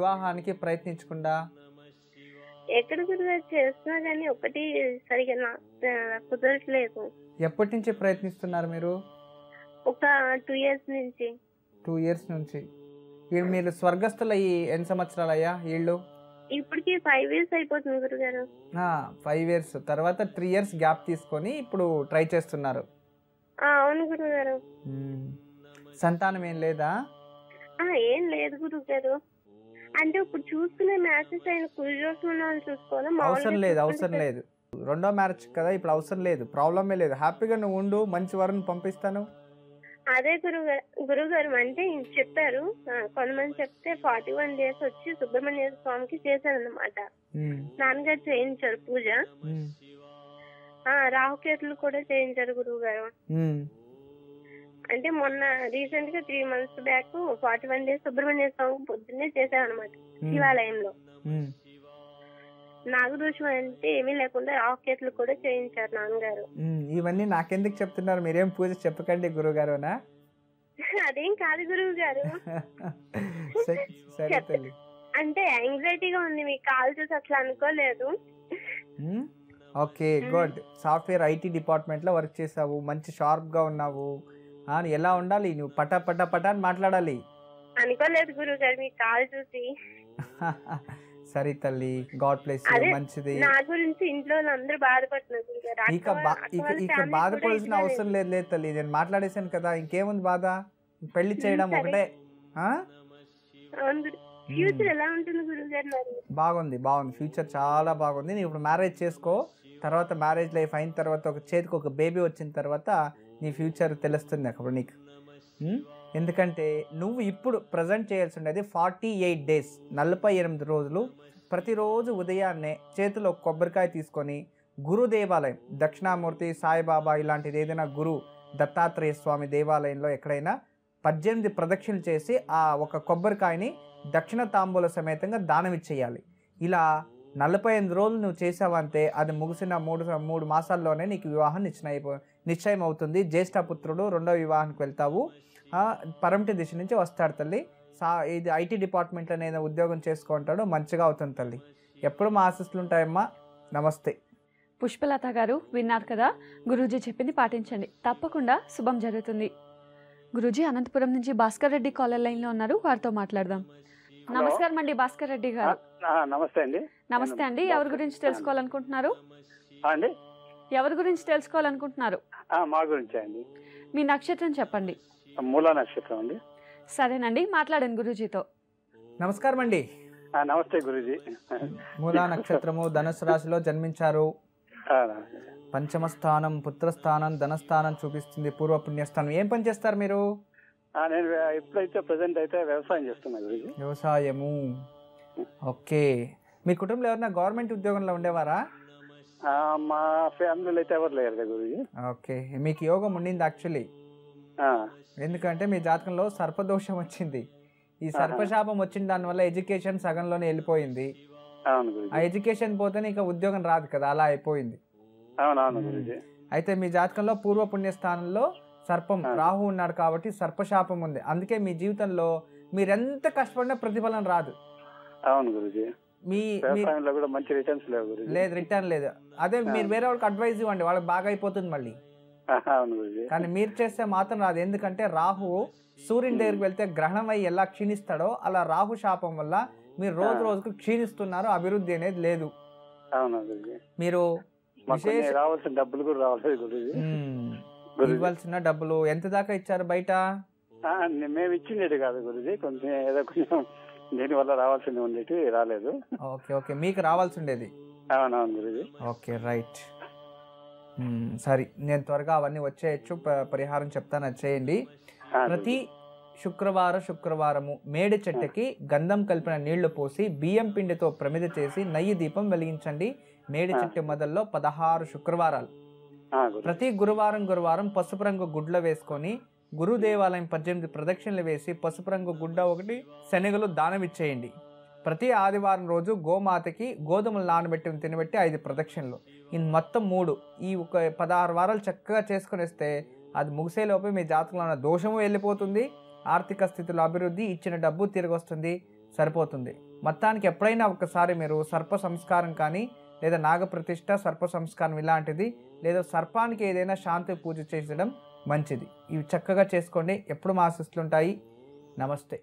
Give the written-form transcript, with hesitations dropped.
వివాహానికి ప్రయత్నించకుండా? ఎక్కడ గురుగారు చేస్తున్నా కానీ ఒకటి సరిగా కుదరట్లేదు. ఎప్పటి నుంచి ప్రయత్నిస్తున్నారు మీరు? ఒక 2 years నుంచి. 2 years నుంచి. మీరు స్వర్గస్థులు అయ్యి ఎన్ని సంవత్సరాలు అయ్యా వీళ్ళు? ఇప్పటికి 5 years అయిపోతుంది గురుగారు. 5 years తర్వాత 3 years గ్యాప్ తీసుకొని ఇప్పుడు ట్రై చేస్తున్నారు. అవును గురుగారు. సంతానం ఏం లేదా? ఏం లేదు గురుగారు. అంటే ఇప్పుడు చూసుకునే మ్యాచెస్ అయిన కుజోసం చూసుకోవాలా? అవసరం లేదు. రెండో మ్యారేజ్ కదా, ఇప్పుడు అవసరం లేదు, ప్రాబ్లమే లేదు. హ్యాపీగా నువ్వు ఉండు, మంచి వరుని పంపిస్తాను. అదే గురుగారు అంటే చెప్పారు, కొంతమంది చెప్తే 41 days వచ్చి సుబ్రహ్మణ్య స్వామికి చేశారన్నమాట. నాన్నగారు చేయించారు పూజ. రాహుకేతులు కూడా చేయించారు గురువుగారు. అంటే మొన్న రీసెంట్ గా 3 months బ్యాక్ 41 days సుబ్రహ్మణ్య స్వామి పొద్దున్నే చేశారనమాట శివాలయంలో. నాగదోషం అంటే ఏమీ లేకుండా రాహుకేతులు కూడా చేయించారు నాన్నగారు. ఇవన్నీ నాకెందుకు చెప్తున్నారు? మీరేం పూజ చెప్పకండి గురువుగారునా. అదేం కాదు గురువు గారు, అంటే యాంగ్జైటీగా ఉంది, మీకు కాల్ చేసి అట్లా అనుకోలేదు. Okay good. Software IT department లో వర్క్ చేసావు, మంచి షార్ప్ గా ఉన్నావు. ఎలా ఉండాలి నువ్వు? పటా పటా పటా అని మాట్లాడాలి. అనుకోలేదు గురువు గారు మీకు కాల్ చూసి. సరే తల్లి, గాడ్ బ్లెస్ యు. మంచిది. నా గురించి ఇంట్లో అందరూ బాధపడుతున్నారు. ఇక బాధపడాల్సిన అవసరం లేదు తల్లి, నేను మాట్లాడేశాను కదా, ఇంకేముంది బాధ? పెళ్లి చేయడం ఒకటే. ఫ్యూచర్ ఎలా ఉంటుంది గురుగారు? బాగుంది, ఫ్యూచర్ చాలా బాగుంది. నువ్వు ఇప్పుడు మ్యారేజ్ చేసుకో, తర్వాత మ్యారేజ్ లైఫ్ అయిన తర్వాత ఒక చేతికి ఒక బేబీ వచ్చిన తర్వాత నీ ఫ్యూచర్ తెలుస్తుంది అప్పుడు నీకు. ఎందుకంటే నువ్వు ఇప్పుడు ప్రజెంట్ చేయాల్సి ఉండేది 48 days, 48 రోజులు. ప్రతిరోజు ఉదయాన్నే చేతిలో కొబ్బరికాయ తీసుకొని గురు దేవాలయం, దక్షిణామూర్తి, సాయిబాబా ఇలాంటిది ఏదైనా గురు దత్తాత్రేయ స్వామి దేవాలయంలో ఎక్కడైనా 18 ప్రదక్షిణలు చేసి ఆ ఒక కొబ్బరికాయని దక్షిణ తాంబూల సమేతంగా దానం ఇచ్చేయాలి. ఇలా 48 రోజులు నువ్వు చేసావంటే అది ముగిసిన 3 మాసాల్లోనే నీకు వివాహం నిశ్చయం అవుతుంది. జ్యేష్ఠపుత్రుడు రెండో వివాహానికి వెళ్తావు. పరమటి దిశ నుంచి వస్తాడు తల్లి. ఇది ఐటీ డిపార్ట్మెంట్లో నేను ఉద్యోగం చేసుకుంటాడు, మంచిగా అవుతుంది తల్లి. ఎప్పుడు మా ఆశీస్సులు ఉంటాయమ్మా. నమస్తే. పుష్పలత గారు విన్నారు కదా, గురూజీ చెప్పింది పాటించండి, తప్పకుండా శుభం జరుగుతుంది. గురూజీ అనంతపురం నుంచి భాస్కర్ రెడ్డి కాలర్ లైన్లో ఉన్నారు, వారితో మాట్లాడదాం. నమస్కారం అండి భాస్కర్ రెడ్డి గారు. నమస్తే అండి. నమస్తే అండి. ఎవరి గురించి తెలుసుకోవాలనుకుంటున్నారు? ఎవరి గురించి తెలుసుకోవాలనుకుంటున్నారు? మా గురించి అండి. మీ నక్షత్రం చెప్పండి. మూలా నక్షత్రం అండి. సరేనండి, మాట్లాడండి గురూజీతో. నమస్కారం అండి. నమస్తే గురూజీ. మూలా నక్షత్రము, ధనుసు రాశిలో జన్మించారు. పంచమ స్థానం, పుత్రస్థానం, ధనస్థానం చూపిస్తుంది, పూర్వ పుణ్యస్థానం. ఏం పని చేస్తారు మీరు? నేను ఇప్పుడైతే ప్రెసెంట్ అయితే వ్యవసాయం చేస్తున్నా గురూజీ. వ్యవసాయము. ఓకే. మీ కుటుంబంలో ఎవరైనా గవర్నమెంట్ ఉద్యోగంలో ఉండేవారా? మా ఫ్యామిలీలో అయితే ఎవరు లేరు గురూజీ. ఓకే, మీకు యోగం ఉండింది యాక్చువల్లీ. ఎందుకంటే మీ జాతకంలో సర్పదోషం వచ్చింది. ఈ సర్పశాపం వచ్చిన దానివల్ల ఎడ్యుకేషన్ సగంలోనే వెళ్ళిపోయింది. ఆ ఎడ్యుకేషన్ పోతే ఇక ఉద్యోగం రాదు కదా, అలా అయిపోయింది. అయితే మీ జాతకంలో పూర్వ పుణ్య స్థానంలో సర్పం రాహు ఉన్నాడు కాబట్టి సర్పశాపం ఉంది. అందుకే మీ జీవితంలో మీరెంత కష్టపడినా ప్రతిఫలం రాదు. లేదు, రిటర్న్ లేదు. అదే మీరు వేరే వాళ్ళకి అడ్వైజ్ ఇవ్వండి, వాళ్ళకి బాగా అయిపోతుంది మళ్ళీ. కానీ మీరు చేస్తే మాత్రం రాదు. ఎందుకంటే రాహు సూర్యుని దగ్గరికి వెళ్తే గ్రహణం అయ్యి ఎలా క్షీణిస్తాడో అలా రాహు శాపం వల్ల మీరు రోజు రోజుకు క్షీణిస్తున్నారు, అభివృద్ధి అనేది లేదు. మీరు ఇవ్వాల్సిన డబ్బులు ఎంత దాకా ఇచ్చారు బయట? మేము ఇచ్చింది కాదు గురుజీ, కొంచెం ఏదో కొంచెం దీని వల్ల రావాల్సింది ఉండేది, రాలేదు. ఓకే, మీకు రావాల్సి ఉండేది. అవునవును గురుజీ. Okay, right. సరే, నేను త్వరగా అవన్నీ వచ్చేయచ్చు, పరిహారం చెప్తాను, అది చేయండి. ప్రతి శుక్రవారము మేడి చెట్టుకి గంధం కలిపిన నీళ్లు పోసి బియ్యం పిండితో ప్రమిద చేసి నెయ్యి దీపం వెలిగించండి. మేడి చెట్టు మొదల్లో 16 శుక్రవారాలు. ప్రతి గురువారం పసుపు రంగు గుడ్ల వేసుకొని గురు దేవాలయం 18 ప్రదక్షిణలు వేసి పసుపు రంగు గుడ్డ 1 శనగలు దానం ఇచ్చేయండి. ప్రతి ఆదివారం రోజు గోమాతకి గోధుమలు నానబెట్టి తినబెట్టి 5 ప్రదక్షిణలు. ఇది మొత్తం 3. ఈ ఒక 16 వారాలు చక్కగా చేసుకుని వస్తే అది ముగిసేలోపే మీ జాతకంలో ఉన్న దోషము వెళ్ళిపోతుంది, ఆర్థిక స్థితిలో అభివృద్ధి, ఇచ్చిన డబ్బు తిరిగి వస్తుంది, సరిపోతుంది. మొత్తానికి ఎప్పుడైనా ఒకసారి మీరు సర్ప సంస్కారం కానీ లేదా నాగప్రతిష్ఠ, సర్ప సంస్కారం ఇలాంటిది, లేదా సర్పానికి ఏదైనా శాంతి పూజ చేసడం మంచిది. ఇవి చక్కగా చేసుకోండి. ఎప్పుడు మా ఆశీస్సులు ఉంటాయి. నమస్తే.